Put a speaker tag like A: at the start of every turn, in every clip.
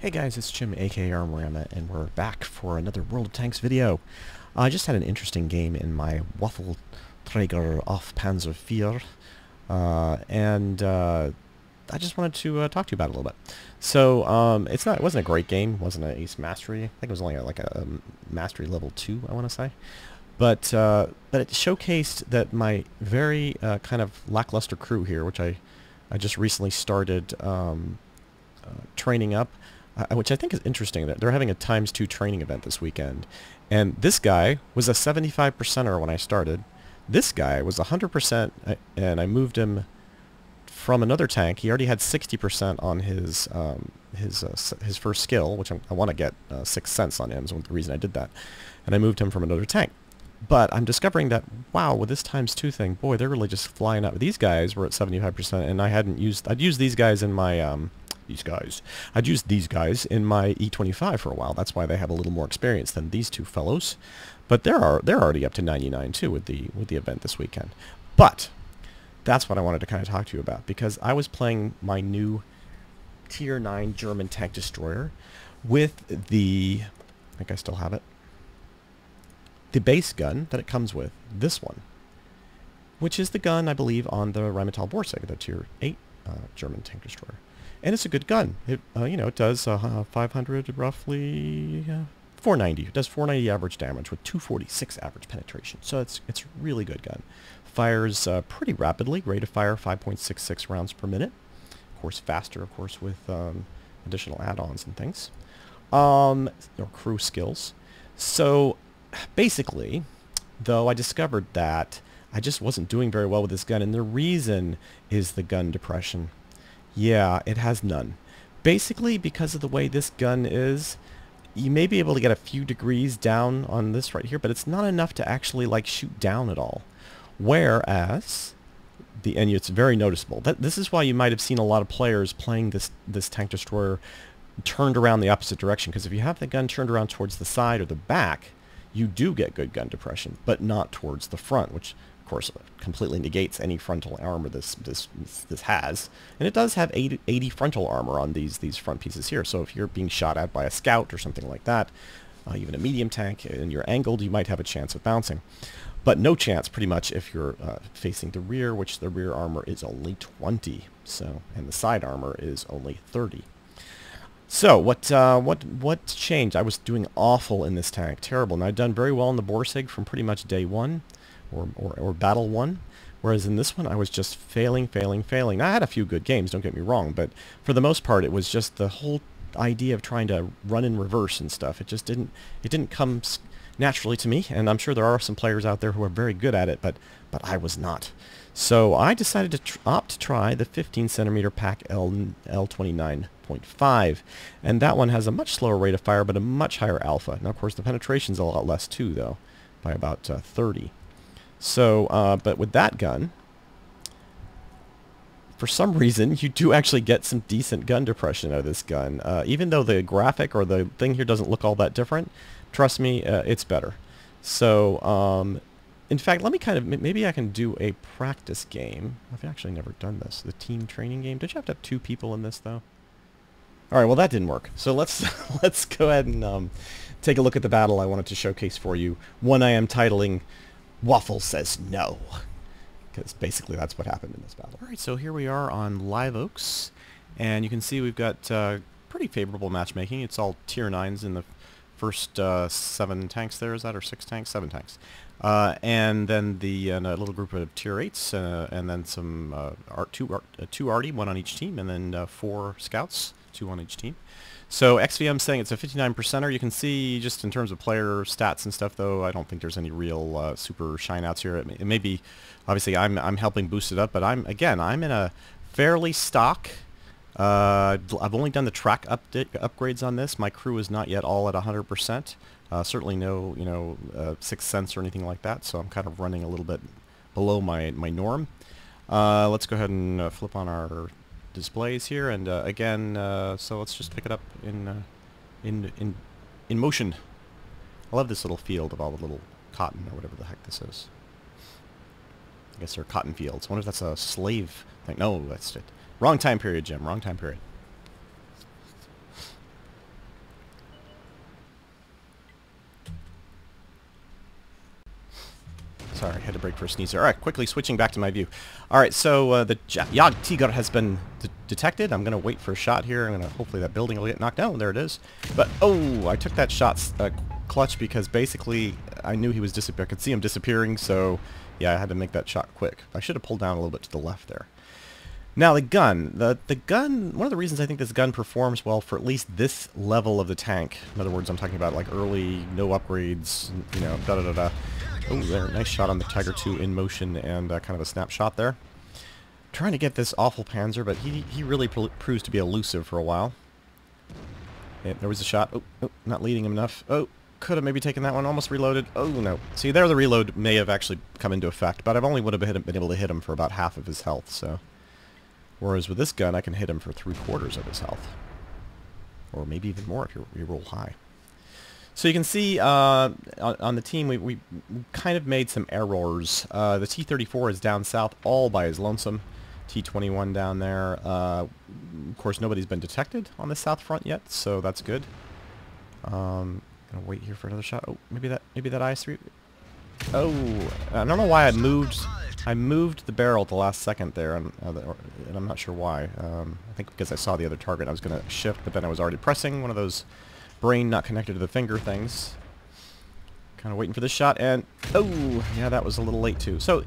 A: Hey guys, it's Jim, aka Armorama, and we're back for another World of Tanks video. I just had an interesting game in my Waffenträger off Panzer IV, and I just wanted to talk to you about it a little bit. So, it wasn't a great game, wasn't an Ace Mastery. I think it was only like a Mastery level 2, I want to say. But it showcased that my very kind of lackluster crew here, which I just recently started training up, which I think is interesting. That they're having a ×2 training event this weekend. And this guy was a 75%er when I started. This guy was 100%, and I moved him from another tank. He already had 60% on his first skill, which I want to get 6 cents on him, is the reason I did that. And I moved him from another tank. But I'm discovering that, wow, with this ×2 thing, boy, they're really just flying up. These guys were at 75%, and I'd used these guys in my, I'd used these guys in my E25 for a while. That's why they have a little more experience than these two fellows. But they're already up to 99 too with the event this weekend. But that's what I wanted to kind of talk to you about, because I was playing my new Tier 9 German tank destroyer with the, I think I still have it, the base gun that it comes with, this one, which is the gun, I believe, on the Rheinmetall Borsig, the Tier 8 German tank destroyer. And it's a good gun. It, it does 500 roughly, 490. It does 490 average damage with 246 average penetration. So it's a really good gun. Fires pretty rapidly. Rate of fire 5.66 rounds per minute. Of course, faster, of course, with additional add-ons and things. Or crew skills. So basically, though, I discovered that I just wasn't doing very well with this gun, and the reason is the gun depression. Yeah, it has none. Basically, because of the way this gun is, you may be able to get a few degrees down on this right here, but it's not enough to actually like shoot down at all. Whereas, and it's very noticeable. This is why you might have seen a lot of players playing this tank destroyer turned around the opposite direction, because if you have the gun turned around towards the side or the back, you do get good gun depression, but not towards the front, which of course completely negates any frontal armor this has. And it does have 80 frontal armor on these front pieces here, so if you're being shot at by a scout or something like that, even a medium tank, and you're angled, you might have a chance of bouncing. But no chance, pretty much, if you're facing the rear, which the rear armor is only 20, so, and the side armor is only 30. So, what changed? I was doing awful in this tank, terrible, and I'd done very well in the Borsig from pretty much day one, or battle one, whereas in this one I was just failing. Now, I had a few good games, don't get me wrong, but for the most part it was just the whole idea of trying to run in reverse and stuff. It just didn't come naturally to me, and I'm sure there are some players out there who are very good at it, but I was not. So I decided to opt to try the 15cm Pack L29.5, and that one has a much slower rate of fire but a much higher alpha. Now, of course, the penetration's a lot less too, though, by about 30. So, but with that gun, for some reason, you do actually get some decent gun depression out of this gun. Even though the graphic or the thing here doesn't look all that different, trust me, it's better. So, in fact, let me maybe I can do a practice game. I've actually never done this. The team training game. Did you have to have 2 people in this, though? All right, well, that didn't work. So let's go ahead and take a look at the battle I wanted to showcase for you. One I am titling Waffle Says No, because basically that's what happened in this battle. All right, so here we are on Live Oaks, and you can see we've got pretty favorable matchmaking. It's all Tier 9s in the first 7 tanks there, is that, or 6 tanks? 7 tanks. And then the little group of Tier 8s, and then some two Arty, 1 on each team, and then 4 Scouts, 2 on each team. So XVM saying it's a 59%er. You can see just in terms of player stats and stuff, though, I don't think there's any real super shineouts here. It may be, obviously, I'm helping boost it up, but I'm in a fairly stock. I've only done the track upgrades on this. My crew is not yet all at 100%. Certainly no, 6 cents or anything like that. So I'm kind of running a little bit below my norm. Let's go ahead and flip on our displays here, and again, so let's just pick it up in motion. I love this little field of all the little cotton or whatever the heck this is. I guess they're cotton fields. I wonder if that's a slave thing. No, that's it. Wrong time period, Jim. Wrong time period. Sorry, I had to break for a sneeze there. Alright, quickly switching back to my view. Alright, so the Jagdtiger has been detected. I'm going to wait for a shot here. I'm going to, hopefully that building will get knocked down. There it is. But, oh, I took that shot clutch because basically I knew he was disappearing. I could see him disappearing, so yeah, I had to make that shot quick. I should have pulled down a little bit to the left there. Now the gun. The gun, one of the reasons I think this gun performs well for at least this level of the tank, in other words, I'm talking about like early, no upgrades, you know, da-da-da-da. Oh, there, nice shot on the Tiger 2 in motion and kind of a snapshot there. Trying to get this awful Panzer, but he really proves to be elusive for a while. Yeah, there was a shot. Oh, not leading him enough. Oh, could have maybe taken that one. Almost reloaded. Oh, no. See, there the reload may have actually come into effect, but I've only would have been able to hit him for about half of his health, so... Whereas with this gun, I can hit him for 3/4 of his health. Or maybe even more if you roll high. So you can see on the team, we kind of made some errors. The T-34 is down south all by his lonesome. T-21 down there. Of course, nobody's been detected on the south front yet, so that's good. Gonna wait here for another shot. Oh, maybe that IS-3. Oh, I don't know why I moved the barrel at the last second there, and I'm not sure why. I think because I saw the other target, I was going to shift, but then I was already pressing one of those brain not connected to the finger things. Kind of waiting for this shot, and oh, yeah, that was a little late too. So,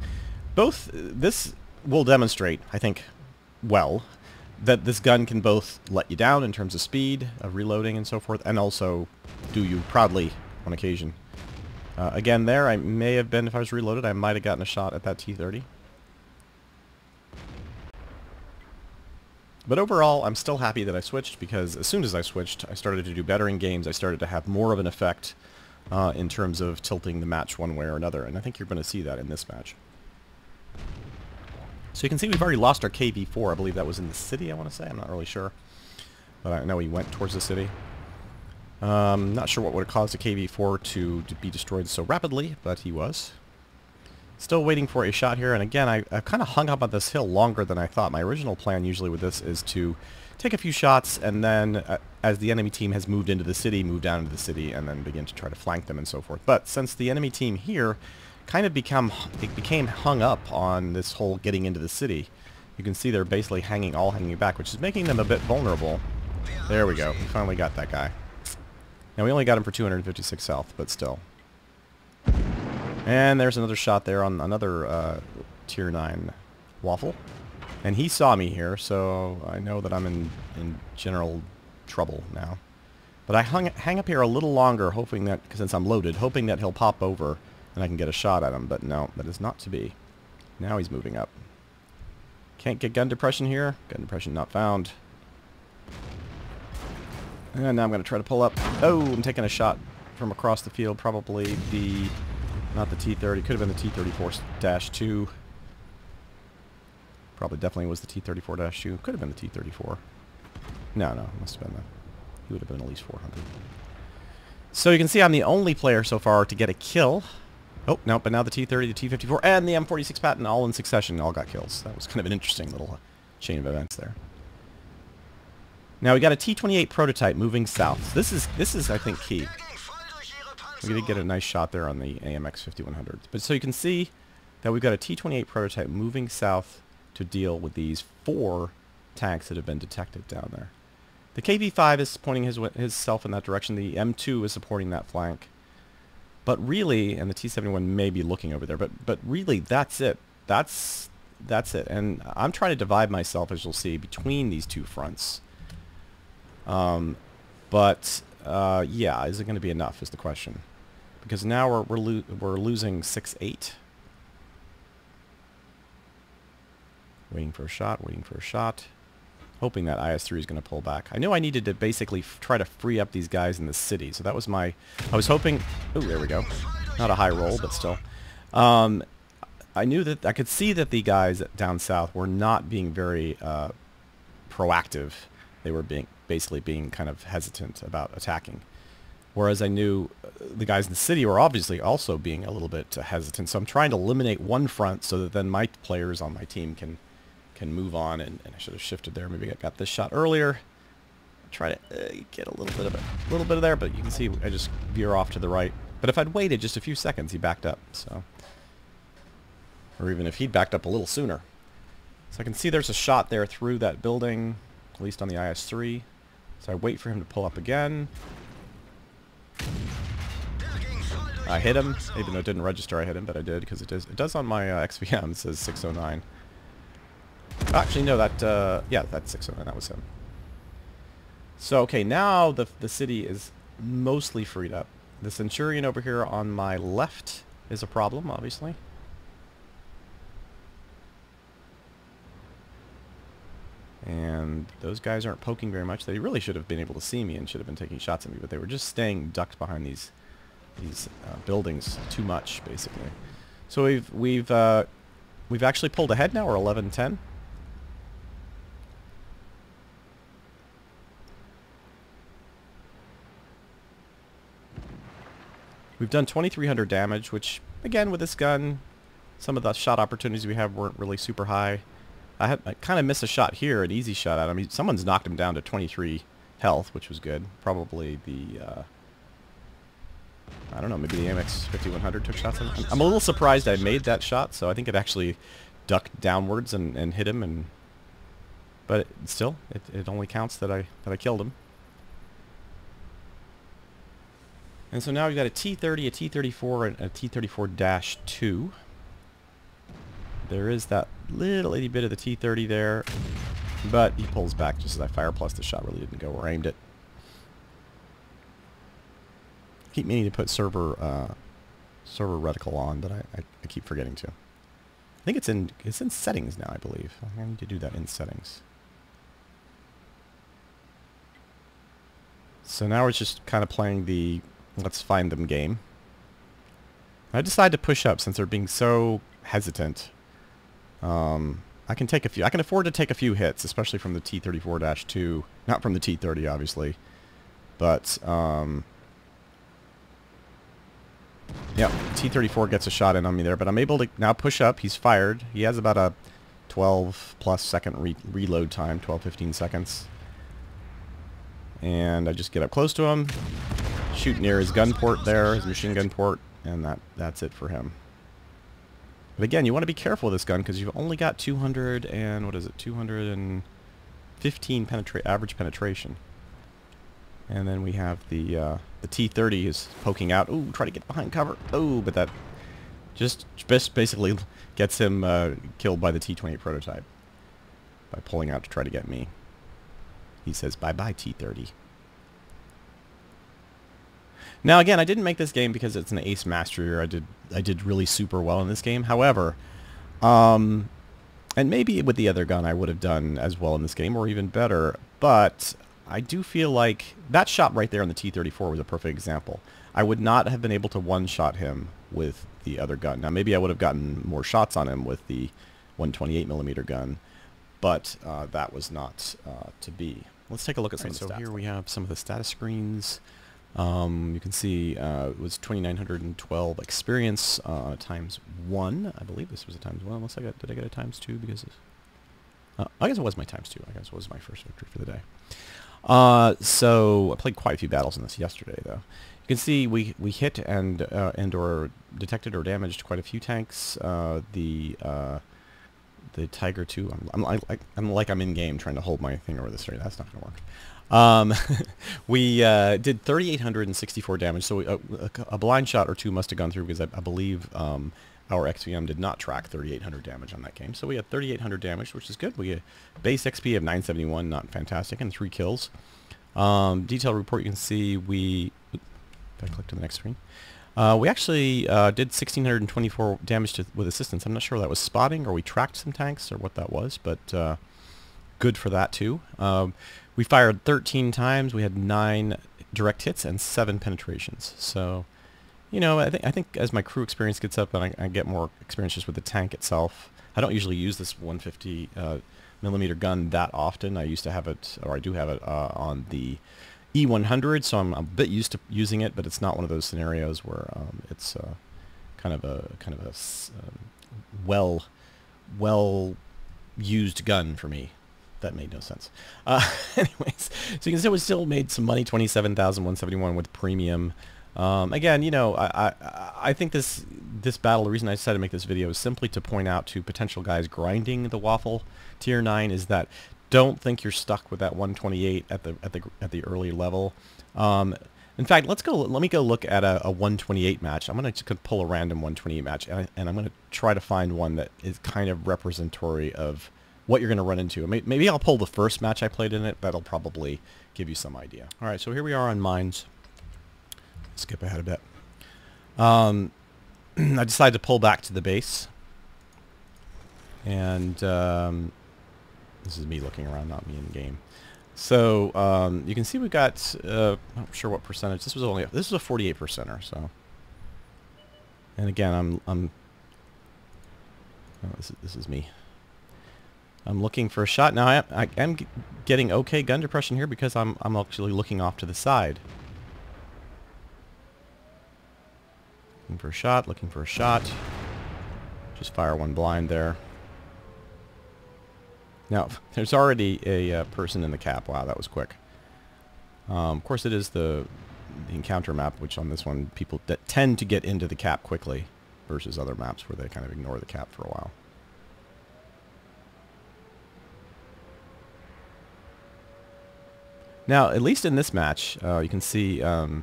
A: this will demonstrate, I think, well, that this gun can both let you down in terms of speed, of reloading and so forth, and also do you proudly on occasion. Again there, I may have been, if I was reloaded, I might have gotten a shot at that T-30. But overall, I'm still happy that I switched, because as soon as I switched, I started to do better in games. I started to have more of an effect in terms of tilting the match one way or another, and I think you're going to see that in this match. So you can see we've already lost our KV-4. I believe that was in the city, I want to say. I'm not really sure. But I know he went towards the city. Not sure what would have caused the KV-4 to be destroyed so rapidly, but he was. Still waiting for a shot here, and again, I've kind of hung up on this hill longer than I thought. My original plan usually with this is to take a few shots, and then as the enemy team has moved into the city, move down into the city, and then begin to try to flank them and so forth. But since the enemy team here kind of became hung up on this whole getting into the city, you can see they're basically hanging back, which is making them a bit vulnerable. There we go. We finally got that guy. Now, we only got him for 256 health, but still. And there's another shot there on another Tier 9 Waffle. And he saw me here, so I know that I'm in general trouble now. But I hang up here a little longer, hoping that, since I'm loaded, hoping that he'll pop over and I can get a shot at him. But no, that is not to be. Now he's moving up. Can't get gun depression here. Gun depression not found. And now I'm going to try to pull up. Oh, I'm taking a shot from across the field. Probably not the T-30. Could have been the T-34-2. Probably definitely was the T-34-2. Could have been the T-34. No, it must have been he would have been at least 400. So you can see I'm the only player so far to get a kill. Oh, no, but now the T-30, the T-54, and the M46 Patton all in succession all got kills. That was kind of an interesting little chain of events there. Now we got a T-28 prototype moving south. This is I think key. We did get a nice shot there on the AMX 5100. But so you can see that we've got a T-28 prototype moving south to deal with these 4 tanks that have been detected down there. The KV-5 is pointing himself in that direction. The M2 is supporting that flank. But really, and the T-71 may be looking over there, but really that's it. That's it. And I'm trying to divide myself, as you'll see, between these two fronts. Yeah, is it going to be enough is the question. Because now we're losing 6-8. Waiting for a shot. Hoping that IS-3 is going to pull back. I knew I needed to basically try to free up these guys in the city. So that was I was hoping... Oh, there we go. Not a high roll, but still. I knew that... I could see that the guys down south were not being very proactive. They were basically being kind of hesitant about attacking. Whereas I knew the guys in the city were obviously also being a little bit hesitant. So I'm trying to eliminate one front so that then my players on my team can move on. And I should have shifted there. Maybe I got this shot earlier. Try to get a little bit of there, but you can see I just veer off to the right. But if I'd waited just a few seconds, he backed up. So Or even if he'd backed up a little sooner. So I can see there's a shot there through that building, at least on the IS-3. So I wait for him to pull up again. I hit him, even though it didn't register I hit him, but I did because it does on my XVM. It says 609. Actually, no, yeah, that's 609. That was him. So, okay, now the city is mostly freed up. The Centurion over here on my left is a problem, obviously. And those guys aren't poking very much. They really should have been able to see me and should have been taking shots at me, but they were just staying ducked behind these buildings too much, basically. So we've actually pulled ahead now. We're 11-10. We've done 2,300 damage, which, again, with this gun, some of the shot opportunities we have weren't really super high. I kind of missed a shot here, an easy shot at him. Someone's knocked him down to 23 health, which was good. Probably the, I don't know, maybe the AMX 5100 took shots at him. I'm a little surprised I made that shot, so I think it actually ducked downwards and hit him. But still, it only counts that I killed him. And so now we've got a T-30, a T-34, and a T-34-2. There is that little itty bit of the T-30 there, but he pulls back just as I fire, plus the shot really didn't go where I aimed it. Keep meaning to put server reticle on, but I keep forgetting to. I think it's in settings now, I believe. I need to do that in settings. So now we're just kind of playing the let's find them game. I decided to push up since they're being so hesitant. I can take a few. I can afford to take a few hits, especially from the T-34-2. Not from the T-30, obviously, but yeah, T-34 gets a shot in on me there. But I'm able to now push up. He's fired. He has about a 12+ second reload time, 12-15 seconds. And I just get up close to him, shoot near his gun port there, his machine gun port, and that's it for him. But again, you want to be careful with this gun because you've only got 200 and, what is it, 215 average penetration. And then we have the T-30 is poking out. Ooh, try to get behind cover. Oh, but that just basically gets him killed by the T-28 prototype by pulling out to try to get me. He says, bye-bye, T-30. Now, again, I didn't make this game because it's an ace mastery, or I did really super well in this game. However, and maybe with the other gun I would have done as well in this game, or even better, but I do feel like that shot right there on the T-34 was a perfect example. I would not have been able to one-shot him with the other gun. Now, maybe I would have gotten more shots on him with the 128mm gun, but that was not to be. Let's take a look at some of the stats. So here we have some of the status screens. You can see it was 2,912 experience times 1. I believe this was a times 1. Unless did I get a times 2? Because I guess it was my times 2. I guess it was my first victory for the day. So I played quite a few battles in this yesterday, though. You can see we hit and or detected or damaged quite a few tanks. The Tiger 2. I'm like I'm in game trying to hold my thing over this right. That's not going to work. We did 3,864 damage, so a blind shot or two must have gone through because I believe our XVM did not track 3,800 damage on that game. So we had 3,800 damage, which is good. We had base XP of 971, not fantastic, and 3 kills. Detailed report, you can see if I click to the next screen. We actually did 1,624 damage with assistance. I'm not sure if that was spotting or we tracked some tanks or what that was, but good for that too. We fired 13 times. We had 9 direct hits and 7 penetrations. So, you know, I think as my crew experience gets up and I get more experience just with the tank itself. I don't usually use this 150mm gun that often. I used to have it, or I do have it on the E100, so I'm a bit used to using it, but it's not one of those scenarios where it's kind of a well used gun for me. That made no sense. Anyways, so you can see we still made some money, 27,171 with premium. Again, you know, I think this battle, the reason I decided to make this video is simply to point out to potential guys grinding the Waffle Tier 9 is that don't think you're stuck with that 128 at the early level. In fact, let me go look at a 128 match. I'm going to pull a random 128 match, and I'm going to try to find one that is kind of representatory of what you're going to run into. Maybe I'll pull the first match I played in it. That'll probably give you some idea. All right, so here we are on mines. Skip ahead a bit. I decided to pull back to the base. And this is me looking around, not me in game. So you can see we got, I'm not sure what percentage. This was a 48%er. So, and again, oh, this is me. I'm looking for a shot now. I am getting okay gun depression here because I'm actually looking off to the side. Looking for a shot. Looking for a shot. Just fire one blind there. Now, there's already a person in the cap. Wow, that was quick. Of course, it is the encounter map, which on this one, people that tend to get into the cap quickly versus other maps where they kind of ignore the cap for a while. Now, at least in this match, you can see the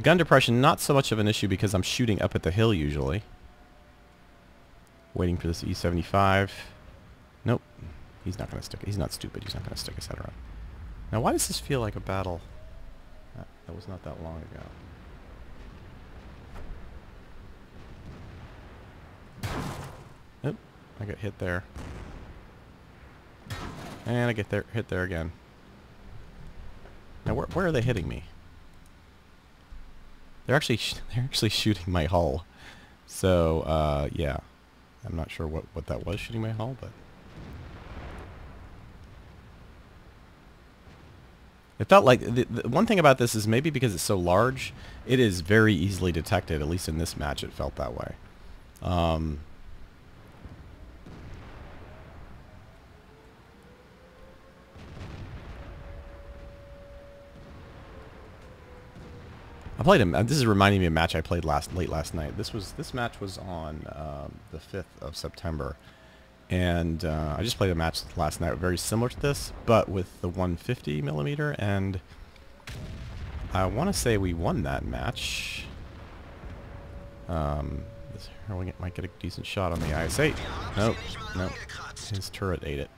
A: gun depression, not so much of an issue because I'm shooting up at the hill usually. Waiting for this E75. Nope. He's not going to stick. He's not stupid. He's not going to stick his head around. Now, why does this feel like a battle that was not that long ago? Oop, I get hit there. And I get hit there again. Now, where are they hitting me? They're actually shooting my hull. So, yeah. I'm not sure what that was shooting my hull, but it felt like the one thing about this is maybe because it's so large, it is very easily detected. At least in this match, it felt that way. I played him. This is reminding me of a match I played late last night. This match was on the 5th of September, and I just played a match last night very similar to this, but with the 150 millimeter, and I want to say we won that match. We might get a decent shot on the IS-8. Nope, nope. His turret ate it.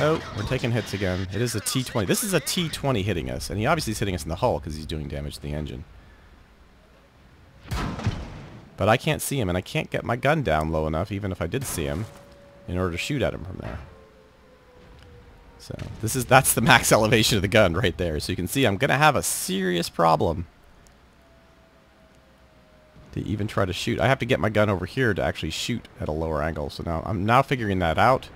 A: Oh, we're taking hits again. It is a T-20. This is a T-20 hitting us, and he obviously is hitting us in the hull because he's doing damage to the engine. But I can't see him, and I can't get my gun down low enough, even if I did see him, in order to shoot at him from there. So that's the max elevation of the gun right there. So you can see I'm going to have a serious problem to even try to shoot. I have to get my gun over here to actually shoot at a lower angle. So now I'm figuring that out.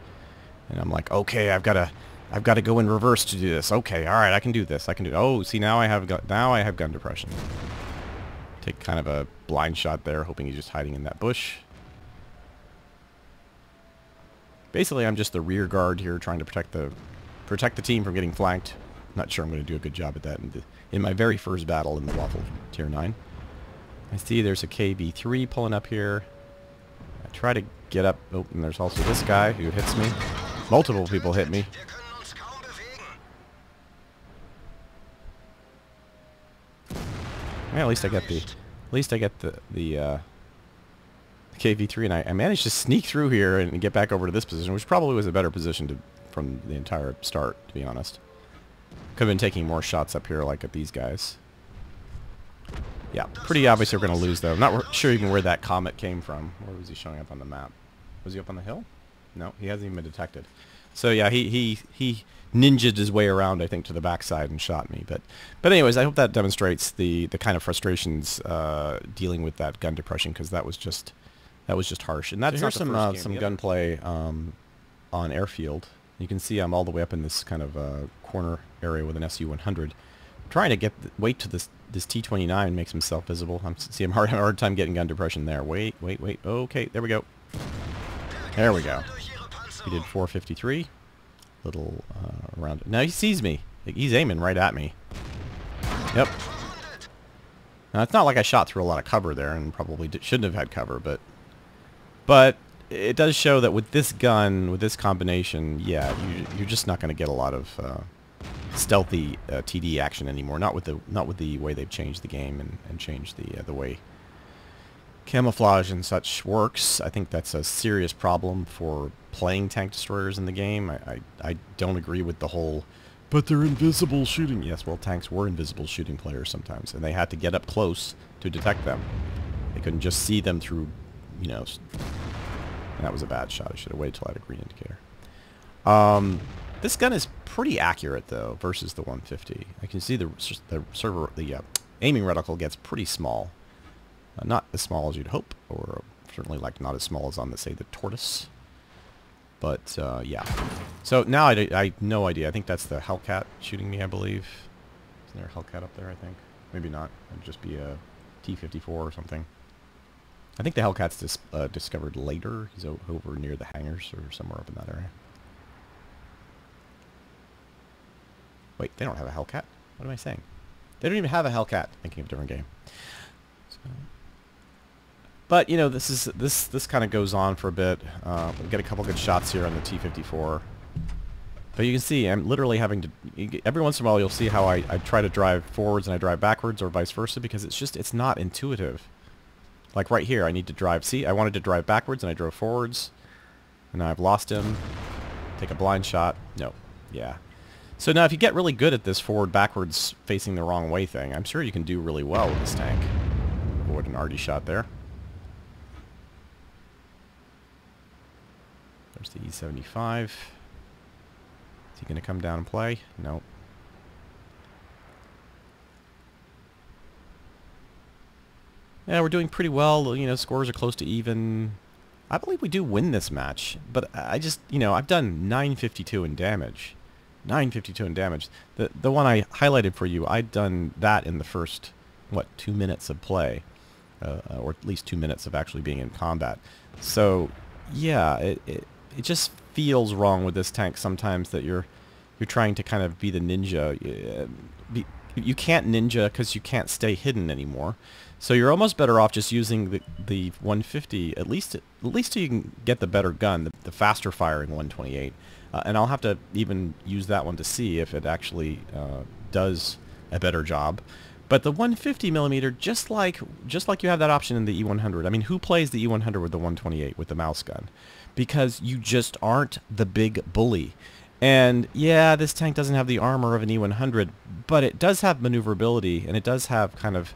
A: And I'm like, okay, I've got to go in reverse to do this. Okay, all right, I can do this. I can do it. Oh, see, now I have gun depression. Take kind of a blind shot there, hoping he's just hiding in that bush. Basically, I'm just the rear guard here, trying to protect the team from getting flanked. Not sure I'm going to do a good job at that in my very first battle in the Waffle Tier 9. I see there's a KV-3 pulling up here. I try to get up. Oh, and there's also this guy who hits me. Multiple people hit me. Well, at least I get the KV-3, and I managed to sneak through here and get back over to this position, which probably was a better position from the entire start, to be honest. Could have been taking more shots up here, like at these guys. Yeah, pretty obvious we're going to lose, though. I'm not sure even where that comet came from. Where was he showing up on the map? Was he up on the hill? No, he hasn't even been detected. So yeah, he ninja'd his way around, I think, to the backside and shot me. But anyways, I hope that demonstrates the kind of frustrations dealing with that gun depression, because that was just harsh. And that's so here's some gunplay on airfield. You can see I'm all the way up in this kind of corner area with an SU-100. Trying to wait to this T-29 makes himself visible. I'm having a hard time getting gun depression there. Wait. Okay, there we go. There we go. He did 453. Little around. Now he sees me. He's aiming right at me. Yep. Now, it's not like I shot through a lot of cover there, and probably shouldn't have had cover, but it does show that with this gun, with this combination, yeah, you're just not going to get a lot of stealthy TD action anymore. Not with the way they've changed the game and changed the way camouflage and such works. I think that's a serious problem for playing tank destroyers in the game. I don't agree with the whole, but they're invisible shooting. Yes, well, tanks were invisible shooting players sometimes, and they had to get up close to detect them. They couldn't just see them through, you know. That was a bad shot. I should have waited till I had a green indicator. This gun is pretty accurate though versus the 150. I can see the aiming reticle gets pretty small. Not as small as you'd hope, or certainly like not as small as on the, say, the Tortoise. But yeah. So now I have no idea. I think that's the Hellcat shooting me, I believe. Isn't there a Hellcat up there, I think? Maybe not. It'd just be a T-54 or something. I think the Hellcat's discovered later. He's over near the hangars or somewhere up in that area. Wait, they don't have a Hellcat? What am I saying? They don't even have a Hellcat. Thinking of a different game. So, but you know, this kind of goes on for a bit. We get a couple good shots here on the T-54. But you can see I'm literally having to. Every once in a while, you'll see how I try to drive forwards and I drive backwards, or vice versa, because it's not intuitive. Like right here, I need to drive. See, I wanted to drive backwards and I drove forwards, and now I've lost him. Take a blind shot. No, yeah. So now, if you get really good at this forward backwards facing the wrong way thing, I'm sure you can do really well with this tank. Avoid an arty shot there. There's the E75. Is he going to come down and play? No. Yeah, we're doing pretty well. You know, scores are close to even. I believe we do win this match, but I just, you know, I've done 952 in damage. 952 in damage. The one I highlighted for you, I'd done that in the first, what, 2 minutes of play, or at least 2 minutes of actually being in combat. So, yeah, it just feels wrong with this tank sometimes that you're trying to kind of be the ninja. You can't ninja because you can't stay hidden anymore. So you're almost better off just using the 150, at least so you can get the better gun, the faster firing 128. And I'll have to even use that one to see if it actually does a better job. But the 150 millimeter, just like you have that option in the E100. I mean, who plays the E100 with the 128 with the mouse gun? Because you just aren't the big bully. And yeah, this tank doesn't have the armor of an E100, but it does have maneuverability, and it does have kind of,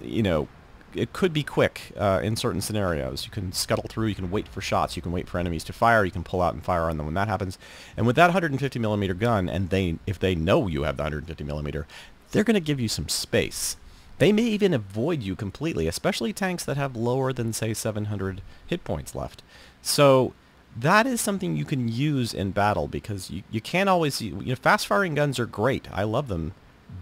A: you know, it could be quick in certain scenarios. You can scuttle through, you can wait for shots, you can wait for enemies to fire, you can pull out and fire on them when that happens. And with that 150 millimeter gun, and if they know you have the 150 millimeter, they're going to give you some space. They may even avoid you completely, especially tanks that have lower than, say, 700 hit points left. So that is something you can use in battle, because you can't always, you know, fast firing guns are great. I love them,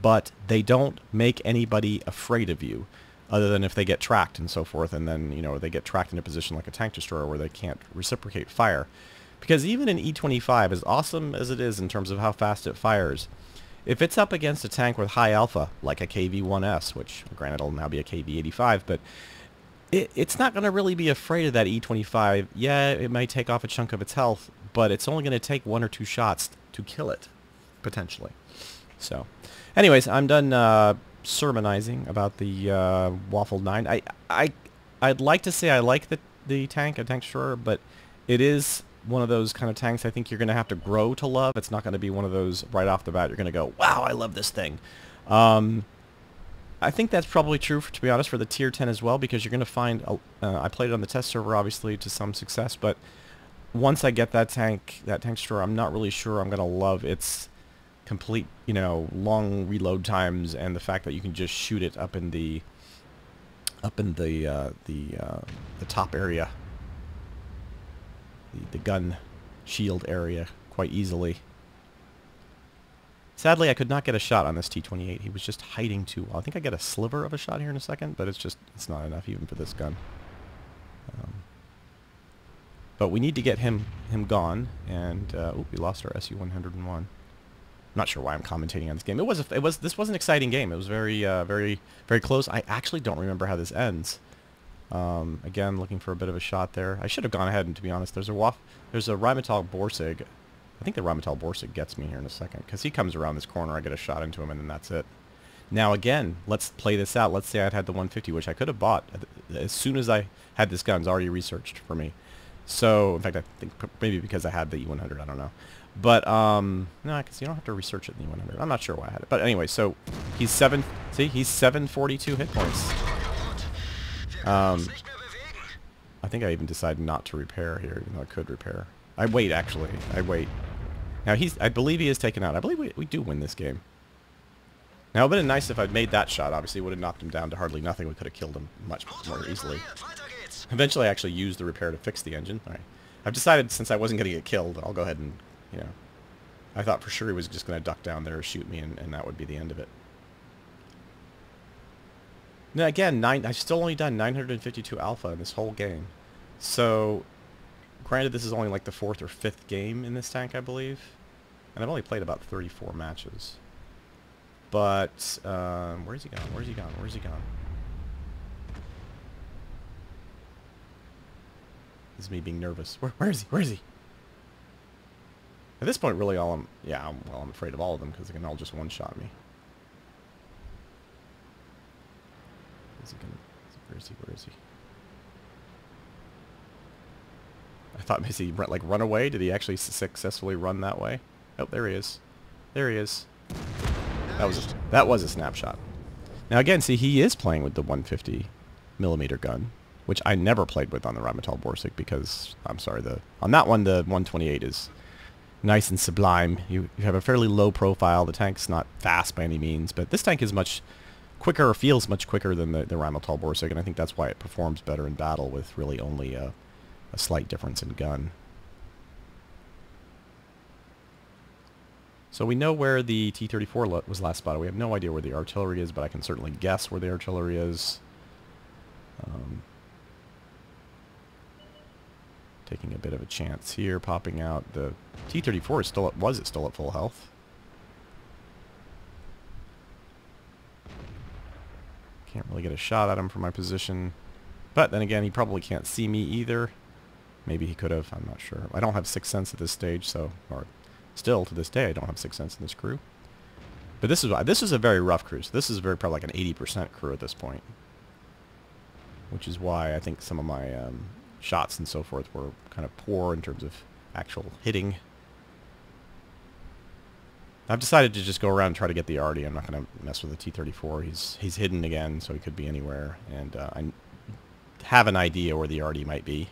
A: but they don't make anybody afraid of you, other than if they get tracked and so forth, and then, you know, they get tracked in a position like a tank destroyer where they can't reciprocate fire. Because even an E25, as awesome as it is in terms of how fast it fires, if it's up against a tank with high alpha, like a KV-1S, which granted will now be a KV-85, but it's not going to really be afraid of that E25. Yeah, it might take off a chunk of its health, but it's only going to take 1 or 2 shots to kill it, potentially. So, anyways, I'm done sermonizing about the Waffle 9. I'd like to say I like the tank, a tank destroyer, but it is one of those kind of tanks I think you're going to have to grow to love. It's not going to be one of those right off the bat you're going to go, wow, I love this thing. I think that's probably true, to be honest, for the Tier 10 as well, because you're going to find, I played it on the test server, obviously, to some success, but once I get that tank destroyer, I'm not really sure I'm going to love its complete, you know, long reload times, and the fact that you can just shoot it up in the top area, the gun shield area quite easily. Sadly, I could not get a shot on this T-28. He was just hiding too well. I think I get a sliver of a shot here in a second, but it's not enough even for this gun. But we need to get him gone, and we lost our SU-101. not sure why I'm commentating on this game. This was an exciting game. It was very close. I actually don't remember how this ends. Again, looking for a bit of a shot there. I should have gone ahead and, to be honest, there's a Rheinmetall Borsig. I think the Rheinmetall Borsig gets me here in a second, because he comes around this corner, I get a shot into him, and then that's it. Now again, let's play this out. Let's say I'd had the 150, which I could have bought as soon as I had this gun. It's already researched for me. So, in fact, I think maybe because I had the E100, I don't know. But, no, because you don't have to research it in the E100. I'm not sure why I had it. But anyway, so he's 742 hit points. I think I even decided not to repair here, even though I could repair. I wait, actually. I wait. Now, I believe he is taken out. I believe we do win this game. Now, it would have been nice if I'd made that shot. Obviously, it would have knocked him down to hardly nothing. We could have killed him much more easily. Eventually, I actually used the repair to fix the engine. All right. I've decided, since I wasn't going to get killed, I'll go ahead and, you know... I thought for sure he was just going to duck down there or shoot me, and that would be the end of it. Now, again, I've still only done 952 alpha in this whole game. So, granted, this is only like the 4th or 5th game in this tank, I believe. And I've only played about 34 matches. But, where's he gone? Where's he gone? Where's he gone? This is me being nervous. Where is he? Where is he? At this point, really, I'm afraid of all of them, because they can all just one-shot me. Where is he? Where is he? I thought maybe he like run away. Did he actually successfully run that way? Oh, there he is. There he is. That was a snapshot. Now again, see, he is playing with the 150mm gun, which I never played with on the Rheinmetall Borsig because, I'm sorry, on that one the 128 is nice and sublime. You have a fairly low profile. The tank's not fast by any means, but this tank is much quicker, or feels much quicker than the Rheinmetall Borsig, and I think that's why it performs better in battle with really only a slight difference in gun. So we know where the T-34 was last spotted. We have no idea where the artillery is, but I can certainly guess where the artillery is. Taking a bit of a chance here, popping out. The T-34 is still at full health? Can't really get a shot at him from my position. But then again, he probably can't see me either. Maybe he could have, I'm not sure. I don't have Sixth Sense at this stage, so, or still to this day, I don't have Sixth Sense in this crew. But this is a very rough crew. So this is probably like an 80% crew at this point. Which is why I think some of my shots and so forth were kind of poor in terms of actual hitting. I've decided to just go around and try to get the Arty. I'm not going to mess with the T-34. He's hidden again, so he could be anywhere. And I have an idea where the Arty might be.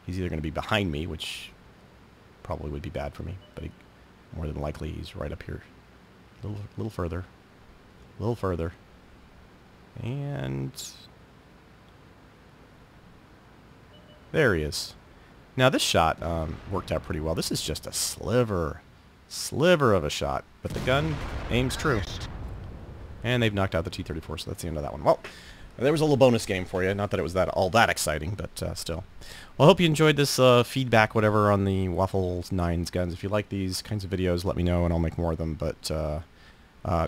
A: He's either going to be behind me, which probably would be bad for me, but more than likely he's right up here. A little further. A little further. And there he is. Now this shot worked out pretty well. This is just a sliver of a shot, but the gun aims true. And they've knocked out the T-34, so that's the end of that one. Well, there was a little bonus game for you. Not that it was all that exciting, but still. Well, I hope you enjoyed this feedback, whatever, on the Waffle 9's guns. If you like these kinds of videos, let me know, and I'll make more of them. But to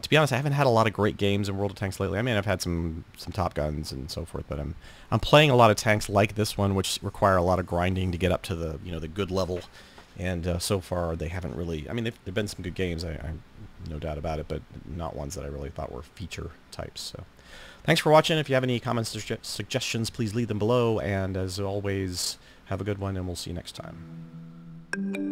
A: be honest, I haven't had a lot of great games in World of Tanks lately. I mean, I've had some top guns and so forth, but I'm playing a lot of tanks like this one, which require a lot of grinding to get up to the the good level. And so far, they haven't really... I mean, there've been some good games, I'm no doubt about it, but not ones that I really thought were feature types. So, thanks for watching. If you have any comments or suggestions, please leave them below. And as always, have a good one, and we'll see you next time.